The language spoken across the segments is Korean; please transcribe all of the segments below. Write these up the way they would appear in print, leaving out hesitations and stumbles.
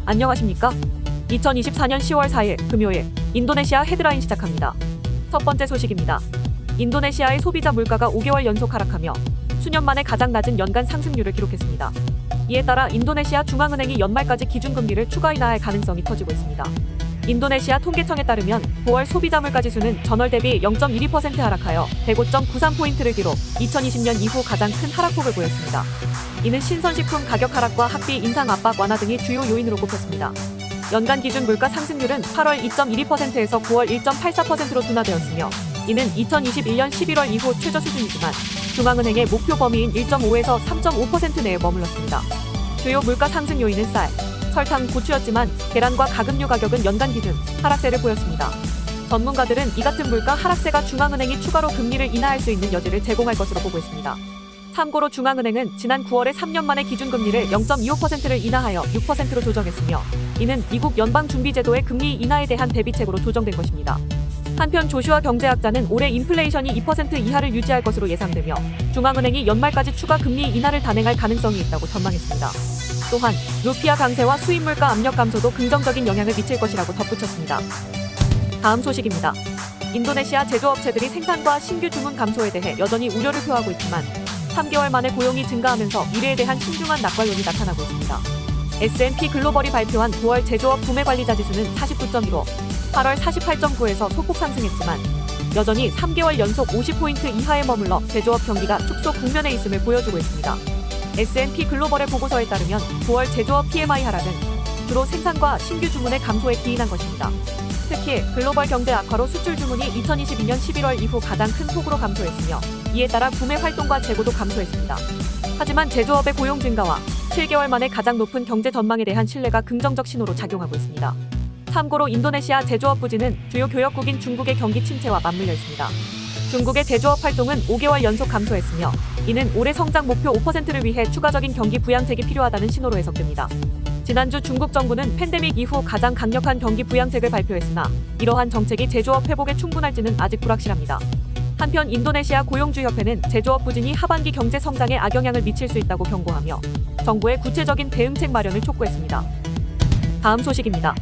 안녕하십니까? 2024년 10월 4일 금요일 인도네시아 헤드라인 시작합니다. 첫 번째 소식입니다. 인도네시아의 소비자 물가가 5개월 연속 하락하며 수년 만에 가장 낮은 연간 상승률을 기록했습니다. 이에 따라 인도네시아 중앙은행이 연말까지 기준금리를 추가 인하할 가능성이 커지고 있습니다. 인도네시아 통계청에 따르면 9월 소비자 물가 지수는 전월 대비 0.12% 하락하여 105.93포인트를 기록 2020년 이후 가장 큰 하락폭을 보였습니다. 이는 신선식품 가격 하락과 학비 인상 압박 완화 등이 주요 요인으로 꼽혔습니다. 연간 기준 물가 상승률은 8월 2.12%에서 9월 1.84%로 둔화되었으며 이는 2021년 11월 이후 최저 수준이지만 중앙은행의 목표 범위인 1.5에서 3.5% 내에 머물렀습니다. 주요 물가 상승 요인은 쌀, 설탕, 고추였지만 계란과 가금류 가격은 연간 기준 하락세를 보였습니다. 전문가들은 이 같은 물가 하락세가 중앙은행이 추가로 금리를 인하할 수 있는 여지를 제공할 것으로 보고 있습니다. 참고로 중앙은행은 지난 9월에 3년 만에 기준금리를 0.25%를 인하하여 6%로 조정했으며 이는 미국 연방준비제도의 금리 인하에 대한 대비책으로 조정된 것입니다. 한편 조슈아 경제학자는 올해 인플레이션이 2% 이하를 유지할 것으로 예상되며 중앙은행이 연말까지 추가 금리 인하를 단행할 가능성이 있다고 전망했습니다. 또한 루피아 강세와 수입물가 압력 감소도 긍정적인 영향을 미칠 것이라고 덧붙였습니다. 다음 소식입니다. 인도네시아 제조업체들이 생산과 신규 주문 감소에 대해 여전히 우려를 표하고 있지만 3개월 만에 고용이 증가하면서 미래에 대한 신중한 낙관론이 나타나고 있습니다. S&P 글로벌이 발표한 9월 제조업 구매관리자 지수는 49.15, 8월 48.9에서 소폭 상승했지만 여전히 3개월 연속 50포인트 이하에 머물러 제조업 경기가 축소 국면에 있음을 보여주고 있습니다. S&P 글로벌의 보고서에 따르면 9월 제조업 PMI 하락은 주로 생산과 신규 주문의 감소에 기인한 것입니다. 특히 글로벌 경제 악화로 수출 주문이 2022년 11월 이후 가장 큰 폭으로 감소했으며 이에 따라 구매 활동과 재고도 감소했습니다. 하지만 제조업의 고용 증가와 7개월 만에 가장 높은 경제 전망에 대한 신뢰가 긍정적 신호로 작용하고 있습니다. 참고로 인도네시아 제조업 부지는 주요 교역국인 중국의 경기 침체와 맞물려 있습니다. 중국의 제조업 활동은 5개월 연속 감소했으며 이는 올해 성장 목표 5%를 위해 추가적인 경기 부양책이 필요하다는 신호로 해석됩니다. 지난주 중국 정부는 팬데믹 이후 가장 강력한 경기 부양책을 발표했으나 이러한 정책이 제조업 회복에 충분할지는 아직 불확실합니다. 한편 인도네시아 고용주협회는 제조업 부진이 하반기 경제 성장에 악영향을 미칠 수 있다고 경고하며 정부의 구체적인 대응책 마련을 촉구했습니다. 다음 소식입니다.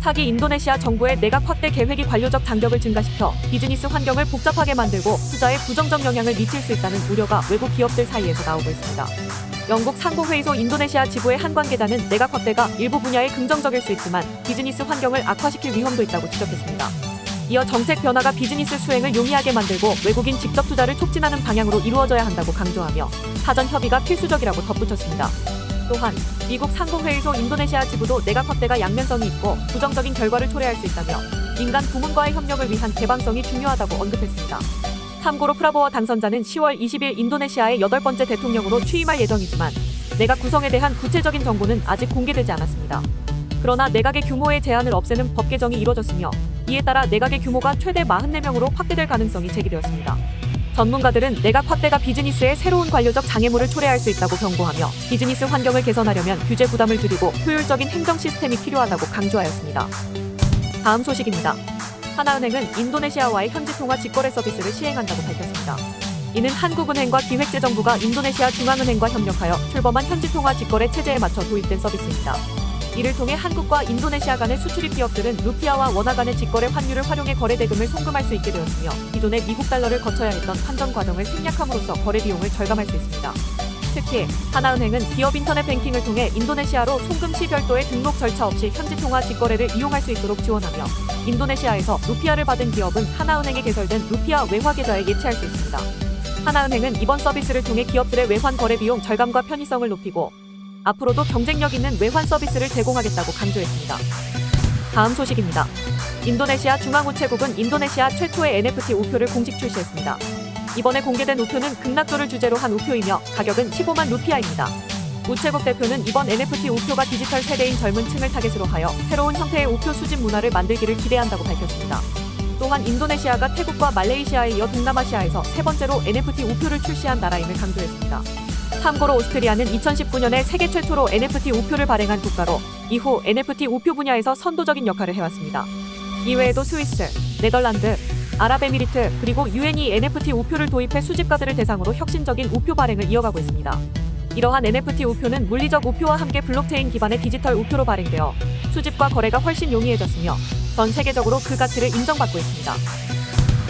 차기 인도네시아 정부의 내각 확대 계획이 관료적 장벽을 증가시켜 비즈니스 환경을 복잡하게 만들고 투자에 부정적 영향을 미칠 수 있다는 우려가 외국 기업들 사이에서 나오고 있습니다. 영국 상고회의소 인도네시아 지부의 한 관계자는 내각 확대가 일부 분야에 긍정적일 수 있지만 비즈니스 환경을 악화시킬 위험도 있다고 지적했습니다. 이어 정책 변화가 비즈니스 수행을 용이하게 만들고 외국인 직접 투자를 촉진하는 방향으로 이루어져야 한다고 강조하며 사전 협의가 필수적이라고 덧붙였습니다. 또한 미국 상고회의소 인도네시아 지부도 내각 확대가 양면성이 있고 부정적인 결과를 초래할 수 있다며 민간 부문과의 협력을 위한 개방성이 중요하다고 언급했습니다. 참고로 프라보어 당선자는 10월 20일 인도네시아의 8번째 대통령으로 취임할 예정이지만 내각 구성에 대한 구체적인 정보는 아직 공개되지 않았습니다. 그러나 내각의 규모의 제한을 없애는 법 개정이 이뤄졌으며 이에 따라 내각의 규모가 최대 44명으로 확대될 가능성이 제기되었습니다. 전문가들은 내각 확대가 비즈니스에 새로운 관료적 장애물을 초래할 수 있다고 경고하며 비즈니스 환경을 개선하려면 규제 부담을 줄이고 효율적인 행정 시스템이 필요하다고 강조하였습니다. 다음 소식입니다. 하나은행은 인도네시아와의 현지통화 직거래 서비스를 시행한다고 밝혔습니다. 이는 한국은행과 기획재정부가 인도네시아 중앙은행과 협력하여 출범한 현지통화 직거래 체제에 맞춰 도입된 서비스입니다. 이를 통해 한국과 인도네시아 간의 수출입 기업들은 루피아와 원화 간의 직거래 환율을 활용해 거래 대금을 송금할 수 있게 되었으며 기존의 미국 달러를 거쳐야 했던 환전 과정을 생략함으로써 거래 비용을 절감할 수 있습니다. 특히 하나은행은 기업 인터넷 뱅킹을 통해 인도네시아로 송금 시 별도의 등록 절차 없이 현지통화 직거래를 이용할 수 있도록 지원하며 인도네시아에서 루피아를 받은 기업은 하나은행에 개설된 루피아 외화 계좌에 예치할 수 있습니다. 하나은행은 이번 서비스를 통해 기업들의 외환 거래 비용 절감과 편의성을 높이고 앞으로도 경쟁력 있는 외환 서비스를 제공하겠다고 강조했습니다. 다음 소식입니다. 인도네시아 중앙우체국은 인도네시아 최초의 NFT 우표를 공식 출시했습니다. 이번에 공개된 우표는 극락조를 주제로 한 우표이며 가격은 15만 루피아입니다. 우체국 대표는 이번 NFT 우표가 디지털 세대인 젊은 층을 타겟으로 하여 새로운 형태의 우표 수집 문화를 만들기를 기대한다고 밝혔습니다. 또한 인도네시아가 태국과 말레이시아에 이어 동남아시아에서 세 번째로 NFT 우표를 출시한 나라임을 강조했습니다. 참고로 오스트리아는 2019년에 세계 최초로 NFT 우표를 발행한 국가로 이후 NFT 우표 분야에서 선도적인 역할을 해왔습니다. 이외에도 스위스, 네덜란드, 아랍에미리트 그리고 유엔이 NFT 우표를 도입해 수집가들을 대상으로 혁신적인 우표 발행을 이어가고 있습니다. 이러한 NFT 우표는 물리적 우표와 함께 블록체인 기반의 디지털 우표로 발행되어 수집과 거래가 훨씬 용이해졌으며 전 세계적으로 그 가치를 인정받고 있습니다.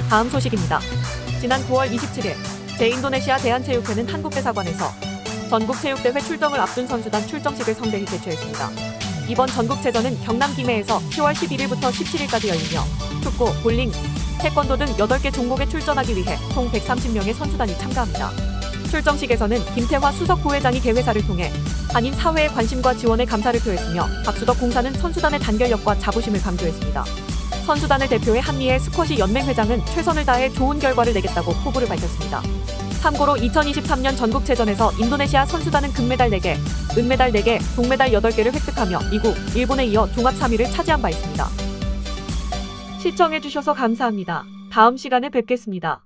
다음 소식입니다. 지난 9월 27일 제 인도네시아 대한체육회는 한국대사관에서 전국체육대회 출정을 앞둔 선수단 출정식을 성대히 개최했습니다. 이번 전국체전은 경남 김해에서 10월 11일부터 17일까지 열리며 축구, 볼링, 태권도 등 8개 종목에 출전하기 위해 총 130명의 선수단이 참가합니다. 출정식에서는 김태화 수석 부회장이 개회사를 통해 한인 사회의 관심과 지원에 감사를 표했으며 박수덕 공사는 선수단의 단결력과 자부심을 강조했습니다. 선수단을 대표해 한미의 스쿼시 연맹 회장은 최선을 다해 좋은 결과를 내겠다고 포부를 밝혔습니다. 참고로 2023년 전국체전에서 인도네시아 선수단은 금메달 4개, 은메달 4개, 동메달 8개를 획득하며 미국, 일본에 이어 종합 3위를 차지한 바 있습니다. 시청해주셔서 감사합니다. 다음 시간에 뵙겠습니다.